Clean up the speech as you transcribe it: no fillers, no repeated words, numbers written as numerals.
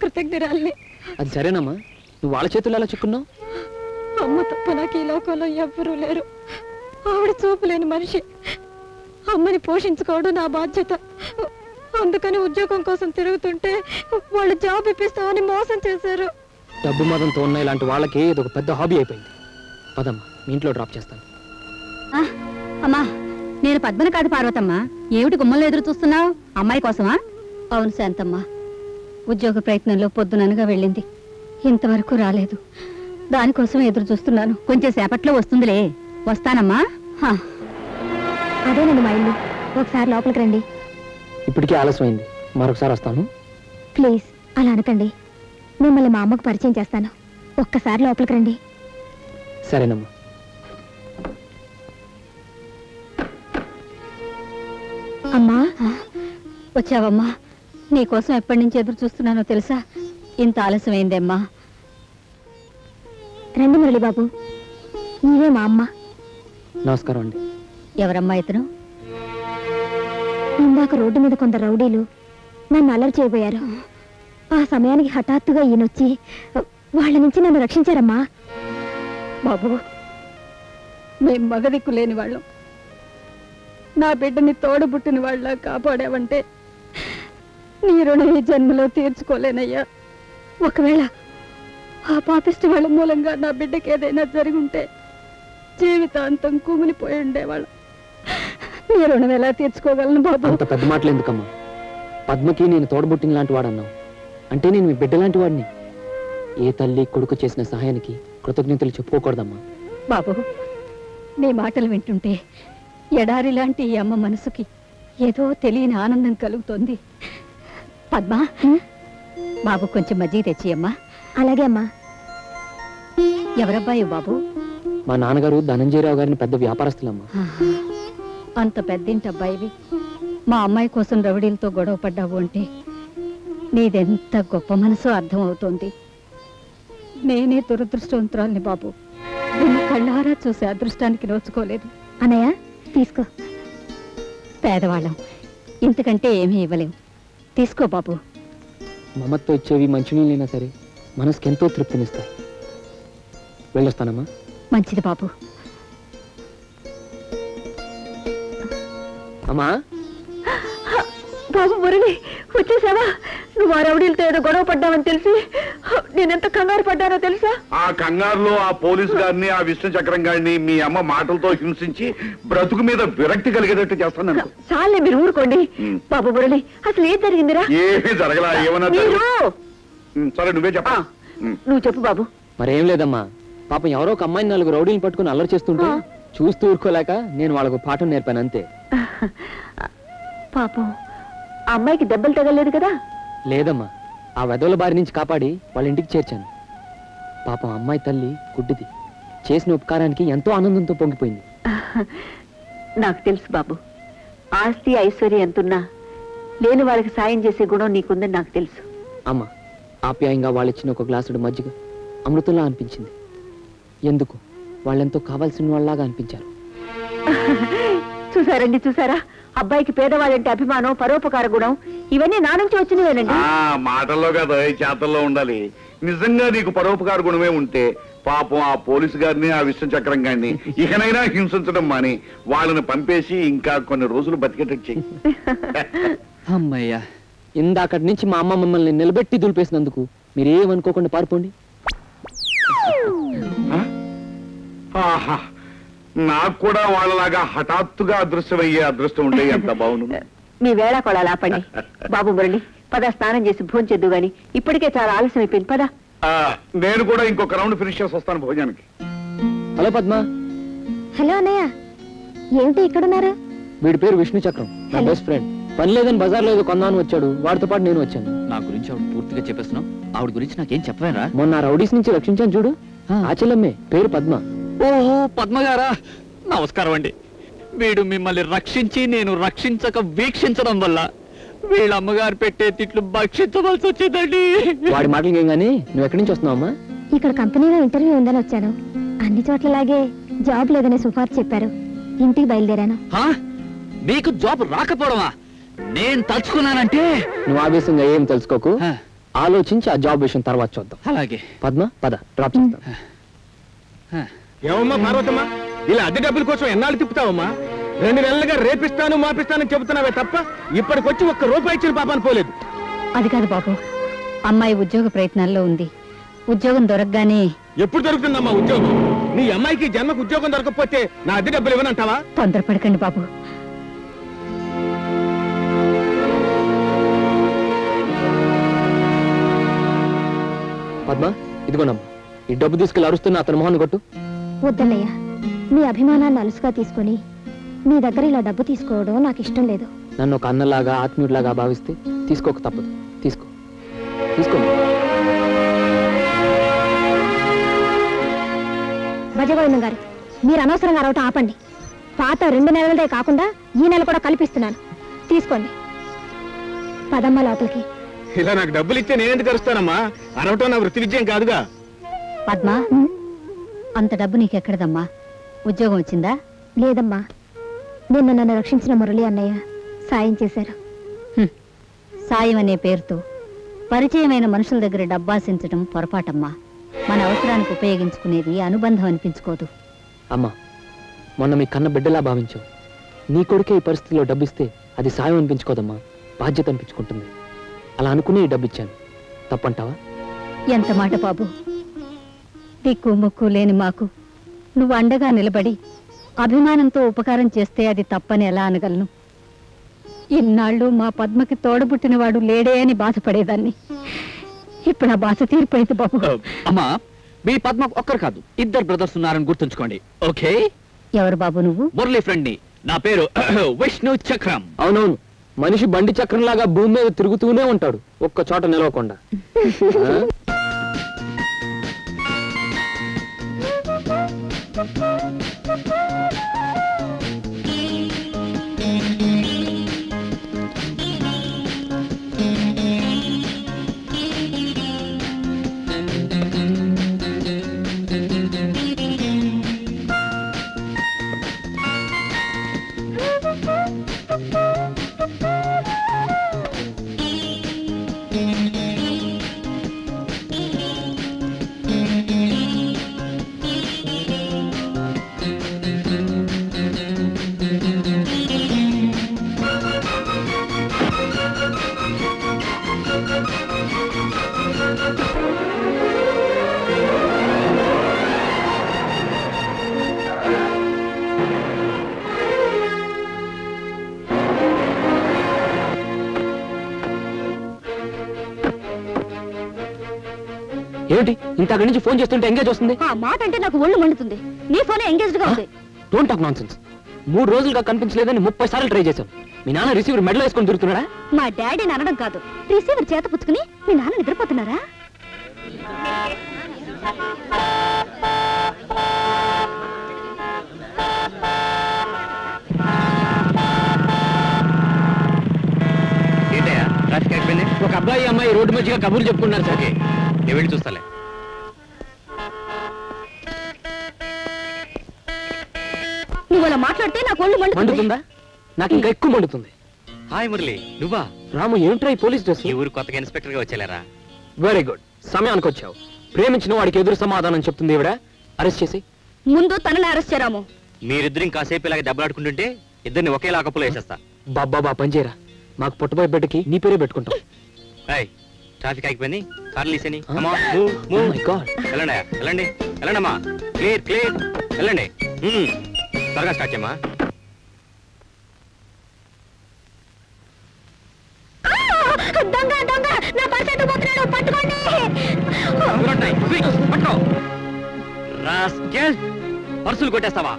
కృతజ్ఞరాల్ని. అది సరేనమ్మా, నువ్వు వాళ్ళ చేతుల్లో ఎలా చిక్కున్నావు? అమ్మ తప్ప నాకు ఈ లోకంలో ఎవ్వరూ లేరు. ఆవిడ చూపులేని మనిషి. అమ్మని పోషించుకోవడం నా బాధ్యత. అందుకని ఉద్యోగం కోసం తిరుగుతుంటే వాళ్ళు జాబ్ ఇప్పిస్తామని మోసం చేశారు. డబ్బు మదంతో ఉన్న ఇలాంటి వాళ్ళకి ఇది ఒక పెద్ద హాబీ అయిపోయింది. పదమ్మా, మీ ఇంట్లో డ్రాప్ చేస్తాను. అమ్మా, నేను పద్మని కాదు పార్వతమ్మ. ఏమిటి గుమ్మంలో ఎదురు చూస్తున్నావు? అమ్మాయి కోసమా? అవును శాంతమ్మ, ఉద్యోగ ప్రయత్నంలో పొద్దుననగా వెళ్ళింది, ఇంతవరకు రాలేదు. దానికోసం ఎదురు చూస్తున్నాను. కొంచెం సేపట్లో వస్తుందిలే. వస్తానమ్మా. అదేనండి మా ఇల్లు. ఒకసారి లోపలికి రండి. ఇప్పటికే ఆలస్యమైంది, మరొకసారి వస్తాను. ప్లీజ్ అలా అనకండి. మిమ్మల్ని మా అమ్మకు పరిచయం చేస్తాను. ఒక్కసారి లోపలికి రండి. సరేనమ్మా. అమ్మా, వచ్చావమ్మా. నీకోసం ఎప్పటి నుంచి ఎదురు చూస్తున్నానో తెలుసా? ఇంత ఆలస్యమైందేమ్మా. రండి మురళిబాబు, నీవే మా అమ్మ. నమస్కారం అండి. ఎవరమ్మా ఇతను? ఇందాక రోడ్డు మీద కొందరు రౌడీలు నన్ను అల్లరి చేయబోయారు. ఆ సమయానికి హఠాత్తుగా ఈయనొచ్చి వాళ్ళ నుంచి నన్ను రక్షించారమ్మా. బాబు, మేం మగదిక్కు లేని వాళ్ళం. నా బిడ్డని తోడబుట్టిన వాళ్ళ కాపాడావంటే నీ రుణం ఈ జన్మలో తీర్చుకోలేనయ్యా. ఒకవేళ ఆ పాపిష్టి వాళ్ళ మూలంగా నా బిడ్డకి ఏదైనా జరుగుంటే జీవితాంతం కుమిలిపోయి ఉండేవాళ్ళం. నీ రుణం ఎలా తీర్చుకోగలను బాబు? అంత పెద్ద మాటలు ఎందుకమ్మా? పద్మకి నేను తోడబుట్టిన లాంటి వాడన్నావు అంటే నేను మీ బిడ్డ లాంటి వాడిని. ఏ తల్లి కొడుకు చేసిన సహాయానికి కృతజ్ఞతలు చెప్పుకోకూడదమ్మా. బాబు, నీ మాటలు వింటుంటే ఎడారి లాంటి ఈ అమ్మ మనసుకి ఏదో తెలియని ఆనందం కలుగుతోంది. పద్మ, బాబు కొంచెం మజ్జిగ తెచ్చి అమ్మా. అలాగే అమ్మా. ఎవరబ్బాయి బాబు? మా నాన్నగారు ధనంజయరావు గారిని పెద్ద వ్యాపారస్తులమ్మా. అంత పెద్దింటి అబ్బాయివి మా అమ్మాయి కోసం రౌడీలతో గొడవ పడ్డావు అంటే నీదెంత గొప్ప మనసో అర్థం అవుతోంది. నేనే దురదృష్టవంతురాల్ని బాబు. నిన్ను కళ్ళారా చూసే అదృష్టానికి నోచుకోలేదు. అన్నయ్య తీసుకో. పేదవాళ్ళం, ఇంతకంటే ఏమీ ఇవ్వలేవు. తీసుకో బాబు. మమత్తో ఇచ్చేవి మంచినీళ్ళైనా సరే మనసుకి ఎంతో తృప్తినిస్తాయి. వెళ్ళొస్తానమ్మా. మంచిది బాబు. అమ్మా. బాబు మురళి, వచ్చేసావా? నువ్వు ఆ రౌడీలతో ఏదో గొడవ పడ్డావని తెలిసి నేనెంత కంగారు పడ్డానో తెలుసా? ఆ కంగారులో ఆ పోలీసు గారిని, ఆ విష్ణు చక్రం గారిని మీ అమ్మ మాటలతో హింసించి బ్రతుకు మీద విరక్తి కలిగేటట్టు చేస్తాను. చాలే, మీరు ఊరుకోండి. బాబు మురళి, అసలు ఏం జరిగిందిరా? ఏమీ జరగలా. ఏమన్నా సరే నువ్వే చెప్పా. నువ్వు చెప్పు బాబు. మరేం లేదమ్మా, పాపం ఎవరో ఒక అమ్మాయిని 4 రౌడీలు పట్టుకుని అల్లరి చేస్తుంటే చూస్తూ ఊరుకోలేక నేను వాళ్ళకు పాఠం నేర్పాను అంతే. పాపం, ఆ అమ్మాయికి దెబ్బలు తగలేదు కదా? లేదమ్మా, ఆ వెధవల బారి నుంచి కాపాడి వాళ్ళ ఇంటికి చేర్చాను. పాపం అమ్మాయి తల్లి గుడ్డిది, చేసిన ఉపకారానికి ఎంతో ఆనందంతో పొంగిపోయింది. నాకు తెలుసు బాబు, ఆస్తి ఐశ్వర్యం ఎంతున్నా లేని వాళ్ళకి సాయం చేసే గుణం నీకుందని నాకు తెలుసు. అమ్మ, ఆప్యాయంగా వాళ్ళిచ్చిన ఒక గ్లాసుడు మజ్జిగ అమృతంలా అనిపించింది. ఎందుకు వాళ్ళెంతో కావాల్సిన వాళ్ళలాగా అనిపించారు. చూసారండి, చూసారా? అబ్బాయికి పేదవాళ్ళంటే అభిమానం, పరోపకార గుణం ఇవన్నీ నా నుంచి వచ్చినవేనండి. మాటల్లో కదా, చేతల్లో ఉండాలి. నిజంగా నీకు పరోపకార గుణమే ఉంటే పాపం ఆ పోలీసు గారిని, ఆ విష్ణు చక్రం గారిని ఇకనైనా హింసించడం మాని వాళ్ళని పంపేసి ఇంకా కొన్ని రోజులు బతికేటట్టు చెయ్యి. అమ్మయ్యా, ఇందాకటి నుంచి మా అమ్మ మమ్మల్ని నిలబెట్టి దులిపేసినందుకు మీరేమనుకోకుండా పారిపోండి. ఆహా, నాకు కూడా వాళ్ళలాగా హఠాత్తుగా అదృశ్యమయ్యే అదృష్టం ఉంటే ఎంత బాగుంది. మీ వేళ కొడాలి ఆపండి. బాబు మురళి, పద, స్నానం చేసి భోజనం చేద్దు గాని, ఇప్పటికే చాలా ఆలస్యం అయిపోయింది. పద. నేను కూడా ఇంకొక రౌండ్ ఫినిష్ చేసి వస్తాను భోజనానికి. హలో పద్మ. హలో అన్నయ్య, ఏమిటి ఇక్కడున్నారు? వీడి పేరు విష్ణు చక్రం, నా బెస్ట్ ఫ్రెండ్. పని లేదని బజార్లో ఏదో కొందామని వచ్చాడు, వాడితో పాటు నేను వచ్చాను. నా గురించి ఆవిడ పూర్తిగా చెప్పేస్తున్నావు. ఆవిడ గురించి నాకేం చెప్పవేరా? మొన్న రౌడీస్ నుంచి రక్షించాను చూడు, ఆ చెల్లమ్మే, పేరు పద్మ. ఓహో, పద్మగారా, నమస్కారం అండి. వీడు మిమ్మల్ని రక్షించి నేను రక్షించక వీక్షించడం వల్ల వీళ్ళ అమ్మగారు పెట్టే తిట్లు భక్షించవలసి వచ్చిందండి. వాడి మాటలు ఏం గానీ, నువ్వు ఎక్కడి నుంచి వస్తున్నావమ్మా? ఇక్కడ కంపెనీలో ఇంటర్వ్యూ ఉందని వచ్చాను. అన్ని చోట్లలాగే జాబ్ లేదనే సిఫార్సు చెప్పారు. ఇంటికి బయలుదేరాను. నీకు జాబ్ రాకపోవడమా? నేను తలుచుకున్నానంటే. నువ్వు ఆవేశంగా ఏం తెలుసుకోకు. ఆలోచించి ఆ జాబ్ విషయం తర్వాత చూద్దాం. అలాగే. పద్మ పద, డ్రాప్ చేస్తాం. ఏమమ్మా పార్వతమ్మ, ఇలా అద్దె డబ్బుల కోసం ఎన్నాళ్ళు తిప్పుతావమ్మా? 2 నెలలుగా రేపిస్తాను మాపిస్తానని చెబుతున్నావే తప్ప ఇప్పటికొచ్చి ఒక్క రూపాయి ఇచ్చిన పాపాన్ని పోలేదు. అది కాదు బాబు, అమ్మాయి ఉద్యోగ ప్రయత్నాల్లో ఉంది. ఉద్యోగం దొరకగానే. ఎప్పుడు దొరుకుతుందమ్మా ఉద్యోగం? నీ అమ్మాయికి జన్మకు ఉద్యోగం దొరకకపోతే నా అద్దె డబ్బులు ఇవ్వనంటావా? తొందరపడకండి బాబు. పద్మ, ఇదిగోనమ్మా, ఈ డబ్బు తీసుకెళ్ళి అరుస్తున్న అతని మొహాన్ని కొట్టు. వద్దన్నయ్య, మీ అభిమానాన్ని అలుసుగా తీసుకొని మీ దగ్గర ఇలా డబ్బు తీసుకోవడం నాకు ఇష్టం లేదు. నన్ను ఒక అన్నలాగా ఆత్మీయుడిలాగా భావిస్తే తీసుకోక తప్పదు. తీసుకో తీసుకో. భజగోవిందం గారు, మీరు అనవసరంగా అరవటం ఆపండి. పాత 2 నెలలదే కాకుండా ఈ నెల కూడా కల్పిస్తున్నాను. తీసుకోండి. పదమ్మ లోపలికి. ఇలా నాకు డబ్బులు ఇస్తే నేనెందుకు అరుస్తానమ్మా? అరవటం నా వృత్తి విజయం కాదుగా. పద్మ, అంత డబ్బు నీకెక్కడదమ్మా? ఉద్యోగం వచ్చిందా? లేదమ్మా, నిన్న నన్ను రక్షించిన మురళి అన్నయ్య సాయం చేశారు. సాయం అనే పేరుతో పరిచయమైన మనుషుల దగ్గర డబ్బాసించడం పొరపాటమ్మా. మన అవసరానికి ఉపయోగించుకునేది అనుబంధం అనిపించుకోదు. అమ్మా, మొన్న మీ కన్న బిడ్డలా భావించావు. నీ కొడుకే ఈ పరిస్థితిలో డబ్బిస్తే అది సాయం అనిపించుకోదమ్మా, బాధ్యత అనిపించుకుంటుంది. అలా అనుకునే ఈ డబ్బు ఇచ్చాను. తప్పంటావా? ఎంత మాట బాబు. దిక్కు ముక్కు లేని మాకు నువ్వు అండగా నిలబడి అభిమానంతో ఉపకారం చేస్తే అది తప్పని ఎలా అనగలను? ఇన్నాళ్ళు మా పద్మకి తోడబుట్టినవాడు లేడే అని బాధపడేదాన్ని. ఇప్పుడు ఆ బాధ తీరిపోయింది బాబు. అమ్మా, మీ పద్మ ఒక్కరు కాదు, 2 బ్రదర్స్ ఉన్నారని గుర్తుంచుకోండి. ఓకే? ఎవరు బాబు నువ్వు? మురళి ఫ్రెండ్ ని. నా పేరు విష్ణు చక్రం. అవునవును, మనిషి బండి చక్రంలాగా భూమి మీద తిరుగుతూనే ఉంటాడు, ఒక్క చోట నిలవకుండా. ఏమిటి ఇంత అక్కడి నుంచి ఫోన్ చేస్తుంటే ఎంగేజ్ వస్తుంది? ఆ మాట అంటే నాకు ఒళ్ళు మండుతుంది. నీ ఫోన్ ఎంగేజ్డ్ గా ఉంది. Don't talk nonsense. 3 రోజులుగా కనిపించలేదని 30 సార్లు ట్రై చేశాం. మీ నాన్న రిసీవర్ మెడలో వేసుకొని తిరుగుతున్నాడా? మా డాడీని అనడం కాదు, రిసీవర్ చేత పుచ్చుకుని మీ నాన్న నిద్రపోతున్నారా? ఒక అబ్బాయి అమ్మాయి రోడ్డు మధ్యగా కబుర్లు చెప్పుకున్నారు సార్. నేను వెళ్ళి చూస్తాలే. నువ్వు అలా మాట్లాడితే నాకు ఒళ్ళు మండుతుందా? నాకు ఇంకా ఎక్కువ మండుతుంది. హాయ్ మురళి, నువ్వా? రాము, ఏమిట్రా ఈ పోలీస్ డ్రెస్? ఈ ఊరు కొత్తగా ఇన్స్పెక్టర్ గా వచ్చేలేరా? వెరీ గుడ్, సమయానికి వచ్చావు. ప్రేమించిన వాడికి ఎదురు సమాధానం చెప్తుంది ఈవిడ. అరెస్ట్ చేసి ముందు తనని అరెస్ట్ చేరాము. మీరిద్దరు కాసేపు ఇలాగ దెబ్బలాడుకుంటుంటే ఇద్దరిని ఒకేలా కప్పులో వేసేస్తా. బాబా పనిచేయరా, మాకు పుట్టబోయే బిడ్డకి నీ పేరే పెట్టుకుంటాం. ట్రాఫిక్ ఆగిపోయింది, కార్లు తీసేని. వెళ్ళండి వెళ్ళండి వెళ్ళండి అమ్మా. క్లియర్ క్లియర్, వెళ్ళండి. త్వరగా స్టార్ట్ చేయమ్మా. దొంగ దొంగ, నా పర్స్ ఎత్తుకుపోతున్నాడు, పట్టుకోండి. పట్టుకో. పర్సులు కొట్టేస్తావా?